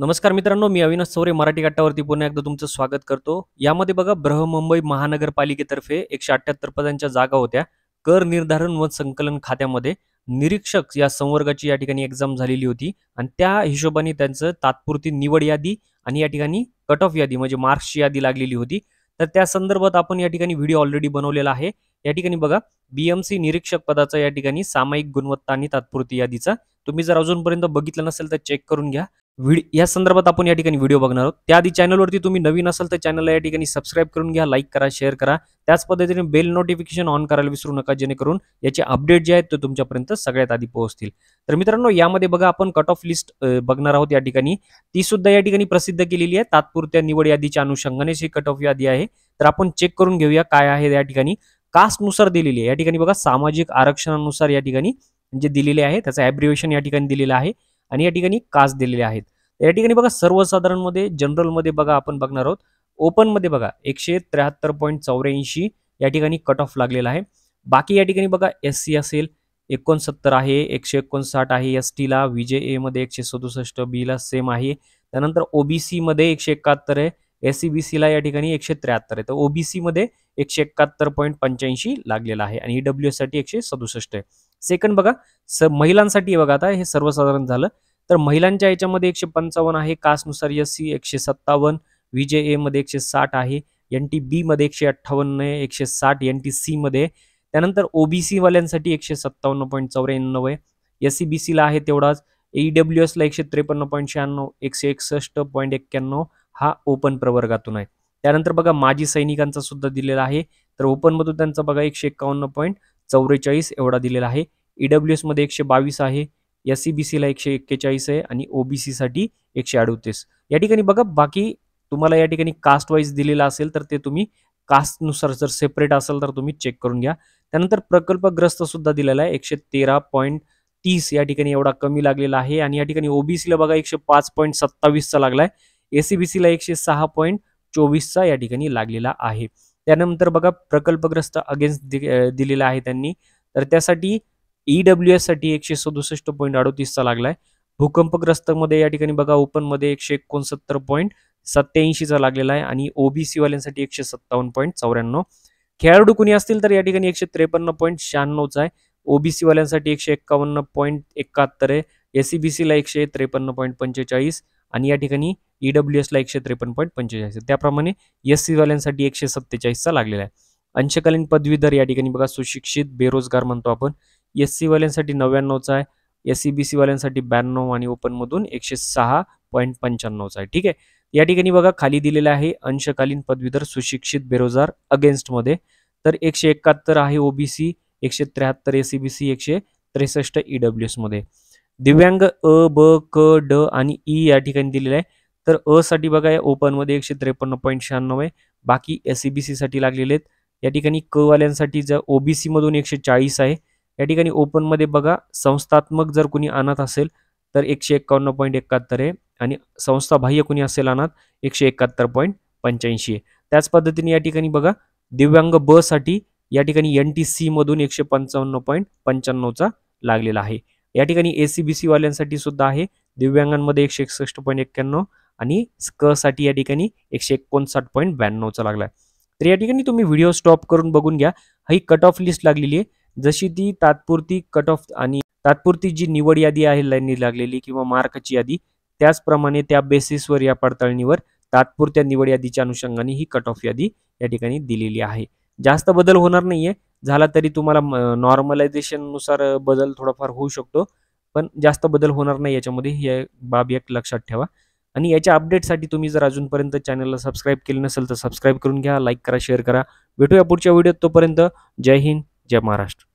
नमस्कार मित्रांनो, मी अविनाश चौरे मराठी कट्टावरती पुन्हा एकदा तुमचं स्वागत करतो. यामध्ये बघा बृहन्मुंबई महानगरपालिकेतर्फे 178 पदांच्या जागा होत्या. कर निर्धारण व संकलन खात्यामध्ये निरीक्षक या संवर्गाची या ठिकाणी एक्झाम झालेली होती आणि त्या हिशोबाने त्यांचं तात्पुरती निवड यादी आणि या ठिकाणी कट ऑफ यादी म्हणजे मार्क्सची यादी लागलेली होती. तर त्या संदर्भात आपण या ठिकाणी व्हिडिओ ऑलरेडी बनवलेला आहे. या ठिकाणी बघा बीएमसी निरीक्षक पदाचा या ठिकाणी सामायिक गुणवत्ता आणि तात्पुरती यादीचा तुम्ही जर अजूनपर्यंत बघितलं नसेल तर चेक करून घ्या. या संदर्भात आपण या ठिकाणी व्हिडिओ बघणार आहोत. त्याआधी चॅनलवरती तुम्ही नवीन असाल तर चॅनलला या ठिकाणी सबस्क्राईब करून घ्या, लाईक करा, शेअर करा. त्याच पद्धतीने बेल नोटिफिकेशन ऑन करायला विसरू नका, जेणेकरून याचे अपडेट जे आहेत ते तुमच्यापर्यंत सगळ्यात आधी पोहोचतील. तर मित्रांनो, यामध्ये बघा आपण कट ऑफ लिस्ट बघणार आहोत. या ठिकाणी ती सुद्धा या ठिकाणी प्रसिद्ध केलेली आहे. तात्पुरत्या निवड यादीच्या अनुषंगाने ही कट ऑफ यादी आहे. तर आपण चेक करून घेऊया काय आहे. या ठिकाणी कास्टनुसार दिलेली आहे. या ठिकाणी बघा सामाजिक आरक्षणानुसार या ठिकाणी जे दिलेले आहे त्याचं ॲब्रिव्हिएशन या ठिकाणी दिलेलं आहे आणि या ठिकाणी कास्ट दिलेले आहेत. या ठिकाणी बघा सर्वसाधारण मध्ये जनरल मध्ये बघा आपण बघणार आहोत. ओपन मध्ये बघा 173.84 या ठिकाणी कट ऑफ लागलेला आहे. बाकी या ठिकाणी बघा SC असेल 69 आहे, 159 आहे, ST ला, VJA मध्ये 167, B ला सेम आहे. त्यानंतर OBC मध्ये 171 आहे, SCBC ला या ठिकाणी 173 आहे. तर OBC मध्ये 171.85 लागलेला आहे आणि EWS साठी 167 आहे. सेकंड बघा महिलांसाठी बघा, आता हे सर्वसाधारण झालं. तर महिलांच्या याच्यामध्ये 155 आहे, कास्टनुसार SC 157, VJA मध्ये 160 आहे, NTB मध्ये 158 आहे, 160 NTC मध्ये. त्यानंतर OBC वाल्यांसाठी 157.94 आहे, SCBC ला आहे तेवढाच, EWS ला 153.96, 161.91 हा ओपन प्रवर्गातून आहे. त्यानंतर बघा माजी सैनिकांचा सुद्धा दिलेला आहे. तर ओपन मधून त्यांचा बघा 151.44 एवढा दिलेला आहे. EWS मध्ये 122 आहे, SCBC ला 141 आहे आणि OBC साठी 138. या ठिकाणी बघा बाकी तुम्हाला या ठिकाणी कास्ट वाईज दिलेला असेल तर ते तुम्ही कास्टनुसार जर सेपरेट असेल तर तुम्ही चेक करून घ्या. त्यानंतर प्रकल्पग्रस्त सुद्धा दिलेला आहे 113.30 या ठिकाणी एवढा कमी लागलेला आहे आणि या ठिकाणी OBC ला बघा 105.27 चा लागलाय, SCBC ला 106.24 चा या ठिकाणी लागलेला आहे. त्यानंतर बघा प्रकल्पग्रस्त अगेन्स्ट दिलेला आहे त्यांनी, तर त्यासाठी EWS साठी 167.38 चा लागलाय. भूकंपग्रस्त मध्ये या ठिकाणी बघा ओपन मध्ये 169.87 चा लागलेला आहे आणि OBC वाल्यांसाठी 157.94. खेळाडू कुणी असतील तर या ठिकाणी 153.96 चा आहे, OBC वाल्यांसाठी 151.71 आहे, SCBC ला 153.45 आणि या ठिकाणी EWS ला 153.45. त्याप्रमाणे SC वाल्यांसाठी 147 चा लागलेला आहे. अंशकालीन पदवीधर या ठिकाणी बघा सुशिक्षित बेरोजगार म्हणतो आपण, SC वाल्यांसाठी 99 चा आहे, SCBC वाल्यांसाठी 92 आणि ओपन मधून 106.95 चा आहे. ठीक आहे. या ठिकाणी बघा खाली दिलेलं आहे अंशकालीन पदवीधर सुशिक्षित बेरोजगार अगेन्स्ट मध्ये, तर 171 आहे OBC, 173 SCBC, 163 EWS मध्ये. दिव्यांग अ, ब, क, ड आणि ई या ठिकाणी दिलेलं आहे. तर अ साठी बघा ओपन मध्ये 153.96 आहे, बाकी SCBC साठी लागलेले आहेत. या ठिकाणी क वाल्यांसाठी जर OBC मधून 140 आहे. या ठिकाणी ओपन मध्ये बघा संस्थात्मक जर कुणी अनाथ असेल तर 151.71 आहे आणि संस्था बाह्य कुणी असेल अनाथ 171.85 आहे. त्याच पद्धतीने या ठिकाणी बघा दिव्यांग ब साठी या ठिकाणी NTC मधून 155.95 चा लागलेला आहे. या ठिकाणी SCBC वाल्यांसाठी सुद्धा आहे, दिव्यांगांमध्ये 161.91 आणि क साठी या ठिकाणी 159.92 चा लागलाय. तर या ठिकाणी तुम्ही व्हिडिओ स्टॉप करून बघून घ्या. ही कट ऑफ लिस्ट लागलेली आहे, जशी ती तात्पुरती कट ऑफ आणि तात्पुरती जी निवड यादी आहे लाईननी लागलेली किंवा मार्कची यादी, त्याचप्रमाणे त्या बेसिसवर या पडताळणीवर तात्पुरत्या निवड यादीच्या अनुषंगाने ही कट ऑफ यादी या ठिकाणी दिलेली आहे. जास्त बदल होणार नाहीये, झाला तरी तुम्हाला नॉर्मलायझेशन नुसार बदल थोडाफार होऊ शकतो, पण जास्त बदल होणार नाही याच्यामध्ये, ही बाब एक लक्षात ठेवा. आणि याच्या अपडेटसाठी तुम्ही जर अजूनपर्यंत चॅनलला सबस्क्राईब केलं नसेल तर सबस्क्राईब करून घ्या, लाईक करा, शेअर करा. भेटूया पुढच्या व्हिडिओत. तोपर्यंत जय हिंद, जय महाराष्ट्र.